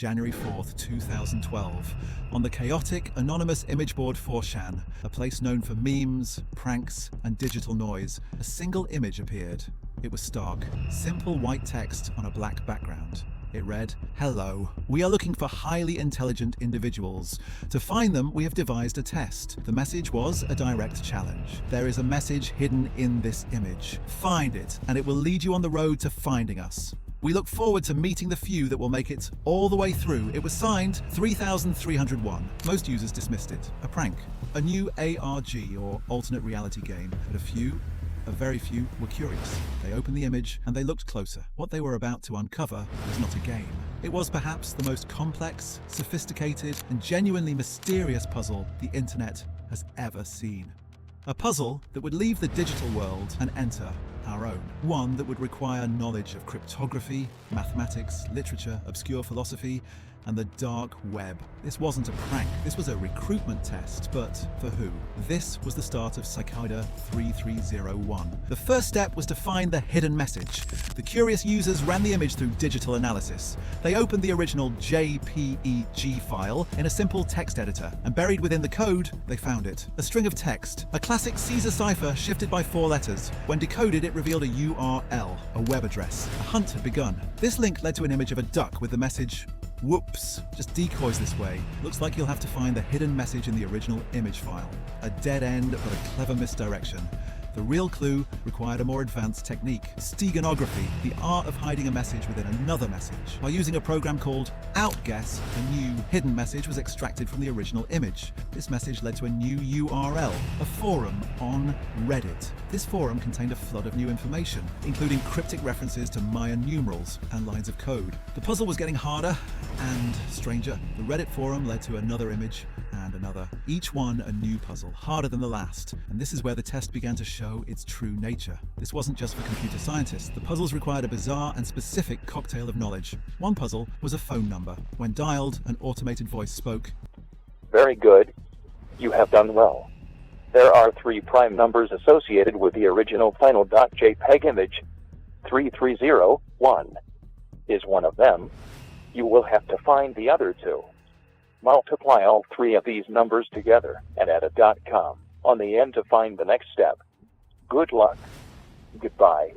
January 4th, 2012, on the chaotic, anonymous image board 4chan, a place known for memes, pranks, and digital noise. A single image appeared. It was stark, simple white text on a black background. It read, "Hello, we are looking for highly intelligent individuals. To find them, we have devised a test." The message was a direct challenge. There is a message hidden in this image. Find it, and it will lead you on the road to finding us. We look forward to meeting the few that will make it all the way through. It was signed 3301. Most users dismissed it. A prank. A new ARG, or alternate reality game, but a very few were curious. They opened the image and they looked closer. What they were about to uncover was not a game. It was perhaps the most complex, sophisticated, and genuinely mysterious puzzle the internet has ever seen. A puzzle that would leave the digital world and enter our own. One that would require knowledge of cryptography, mathematics, literature, obscure philosophy, and the dark web. This wasn't a prank, this was a recruitment test, but for who? This was the start of Cicada 3301. The first step was to find the hidden message. The curious users ran the image through digital analysis. They opened the original JPEG file in a simple text editor, and buried within the code, they found it. A string of text, a classic Caesar cipher shifted by 4 letters. When decoded, it revealed a URL, a web address. A hunt had begun. This link led to an image of a duck with the message, "Whoops, just decoys this way. Looks like you'll have to find the hidden message in the original image file." A dead end, but a clever misdirection. The real clue required a more advanced technique. Steganography, the art of hiding a message within another message. By using a program called Outguess, a new hidden message was extracted from the original image. This message led to a new URL, a forum on Reddit. This forum contained a flood of new information, including cryptic references to Mayan numerals and lines of code. The puzzle was getting harder and stranger. The Reddit forum led to another image and another. Each one a new puzzle, harder than the last. And this is where the test began to show its true nature. This wasn't just for computer scientists. The puzzles required a bizarre and specific cocktail of knowledge. One puzzle was a phone number. When dialed, an automated voice spoke. "Very good. You have done well. There are 3 prime numbers associated with the original final .jpeg image. 3301 is one of them. You will have to find the other 2. Multiply all 3 of these numbers together and add a .com on the end to find the next step. Good luck. Goodbye."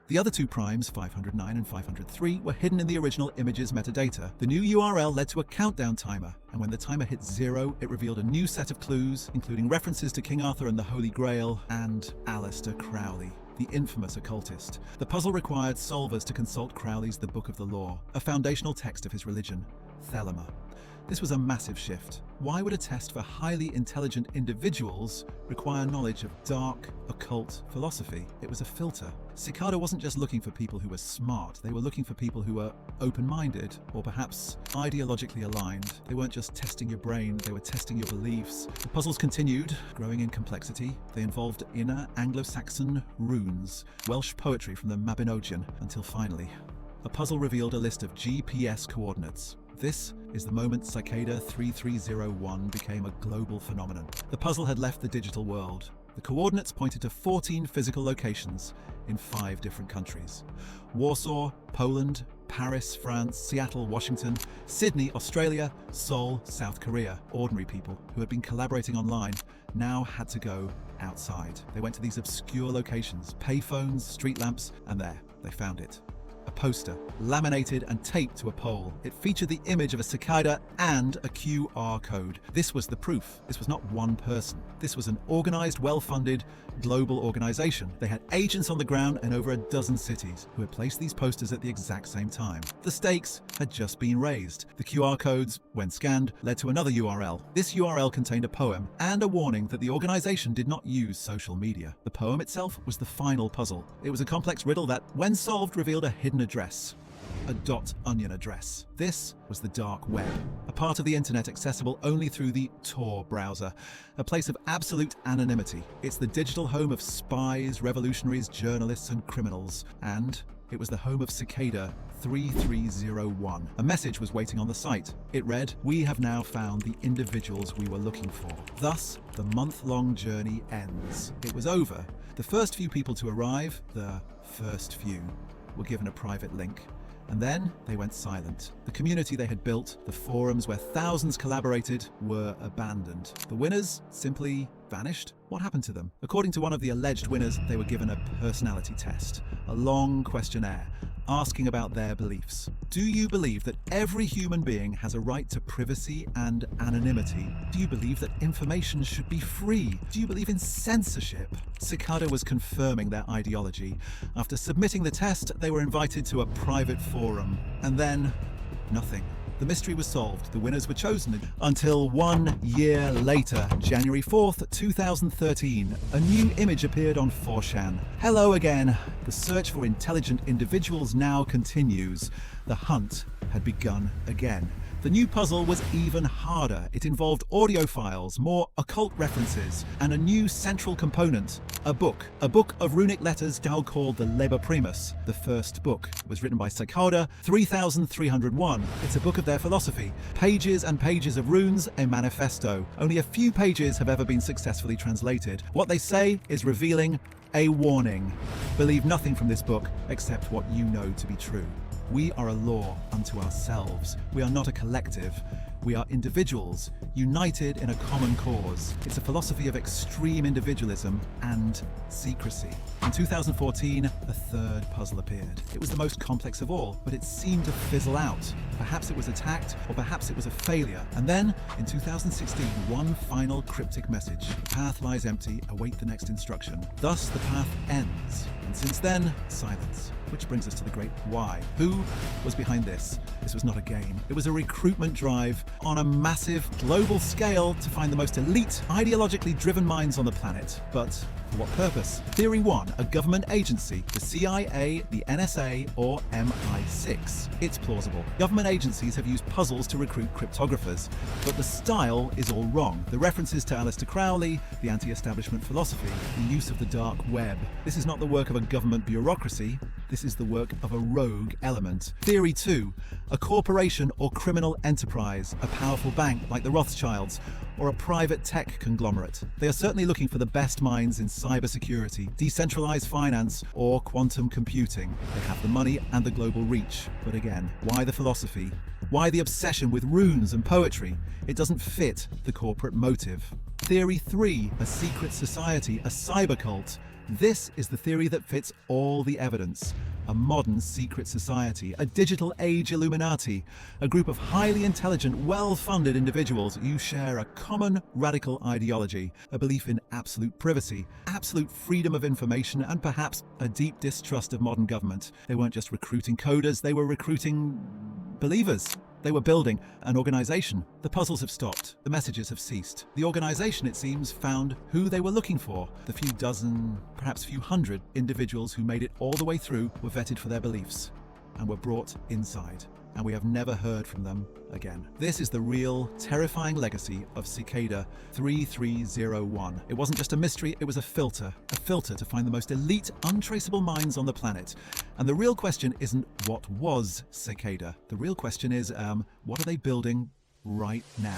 The other 2 primes, 509 and 503, were hidden in the original image's metadata. The new URL led to a countdown timer, and when the timer hit 0, it revealed a new set of clues, including references to King Arthur and the Holy Grail, and Aleister Crowley, the infamous occultist. The puzzle required solvers to consult Crowley's The Book of the Law, a foundational text of his religion, Thelema. This was a massive shift. Why would a test for highly intelligent individuals require knowledge of dark, occult philosophy? It was a filter. Cicada wasn't just looking for people who were smart, they were looking for people who were open-minded, or perhaps ideologically aligned. They weren't just testing your brain, they were testing your beliefs. The puzzles continued, growing in complexity. They involved inner Anglo-Saxon runes, Welsh poetry from the Mabinogion, until finally, a puzzle revealed a list of GPS coordinates. This is the moment Cicada 3301 became a global phenomenon. The puzzle had left the digital world. The coordinates pointed to 14 physical locations in 5 different countries. Warsaw, Poland, Paris, France, Seattle, Washington, Sydney, Australia, Seoul, South Korea. Ordinary people who had been collaborating online now had to go outside. They went to these obscure locations, payphones, street lamps, and there, they found it. A poster, laminated and taped to a pole. It featured the image of a cicada and a QR code. This was the proof. This was not one person. This was an organized, well-funded, global organization. They had agents on the ground in over a dozen cities who had placed these posters at the exact same time. The stakes had just been raised. The QR codes, when scanned, led to another URL. This URL contained a poem and a warning that the organization did not use social media. The poem itself was the final puzzle. It was a complex riddle that, when solved, revealed a hidden address. A .onion address. This was the dark web, a part of the internet accessible only through the Tor browser, a place of absolute anonymity. It's the digital home of spies, revolutionaries, journalists, and criminals. And it was the home of Cicada 3301. A message was waiting on the site. It read, "We have now found the individuals we were looking for." Thus, the month-long journey ends. It was over. The first few people to arrive, the first few, were given a private link. And then they went silent. The community they had built, the forums where thousands collaborated, were abandoned. The winners simply vanished. What happened to them? According to one of the alleged winners, they were given a personality test, a long questionnaire asking about their beliefs. Do you believe that every human being has a right to privacy and anonymity? Do you believe that information should be free? Do you believe in censorship? Cicada was confirming their ideology. After submitting the test, they were invited to a private forum. And then, nothing. The mystery was solved. The winners were chosen until 1 year later, January 4th, 2013, a new image appeared on 4chan. Hello again. The search for intelligent individuals now continues. The hunt had begun again. The new puzzle was even harder. It involved audio files, more occult references, and a new central component, a book of runic letters now called the Liber Primus. The first book was written by Cicada, 3301. It's a book of their philosophy, pages and pages of runes, a manifesto. Only a few pages have ever been successfully translated. What they say is revealing a warning. Believe nothing from this book except what you know to be true. We are a law unto ourselves. We are not a collective. We are individuals united in a common cause. It's a philosophy of extreme individualism and secrecy. In 2014, a third puzzle appeared. It was the most complex of all, but it seemed to fizzle out. Perhaps it was attacked, or perhaps it was a failure. And then, in 2016, one final cryptic message. The path lies empty, await the next instruction. Thus, the path ends. And since then, silence. Which brings us to the great why. Who was behind this? This was not a game. It was a recruitment drive on a massive global scale to find the most elite, ideologically driven minds on the planet. But for what purpose? Theory 1, a government agency, the CIA, the NSA, or MI6. It's plausible. Government agencies have used puzzles to recruit cryptographers, but the style is all wrong. The references to Aleister Crowley, the anti-establishment philosophy, the use of the dark web. This is not the work of a government bureaucracy. This is the work of a rogue element. Theory 2, a corporation or criminal enterprise, a powerful bank like the Rothschilds, or a private tech conglomerate. They are certainly looking for the best minds in cybersecurity, decentralized finance, or quantum computing. They have the money and the global reach. But again, why the philosophy? Why the obsession with runes and poetry? It doesn't fit the corporate motive. Theory 3, a secret society, a cyber cult. This is the theory that fits all the evidence. A modern secret society, a digital age Illuminati, a group of highly intelligent, well-funded individuals who share a common radical ideology, a belief in absolute privacy, absolute freedom of information, and perhaps a deep distrust of modern government. They weren't just recruiting coders, they were recruiting believers. They were building an organization. The puzzles have stopped. The messages have ceased. The organization, it seems, found who they were looking for. The few dozen, perhaps few hundred individuals who made it all the way through were vetted for their beliefs and were brought inside. And we have never heard from them again. This is the real, terrifying legacy of Cicada 3301. It wasn't just a mystery, it was a filter to find the most elite, untraceable minds on the planet. And the real question isn't what was Cicada. The real question is, what are they building right now?